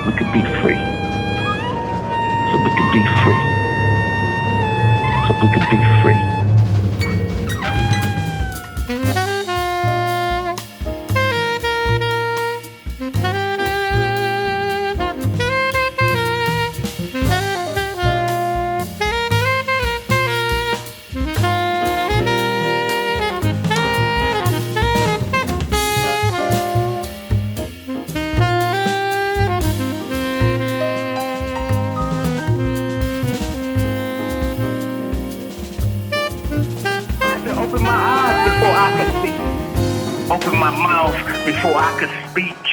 so we could be free, so we could be free, so we could be free. Open my eyes before I could see. Open my mouth before I could speak.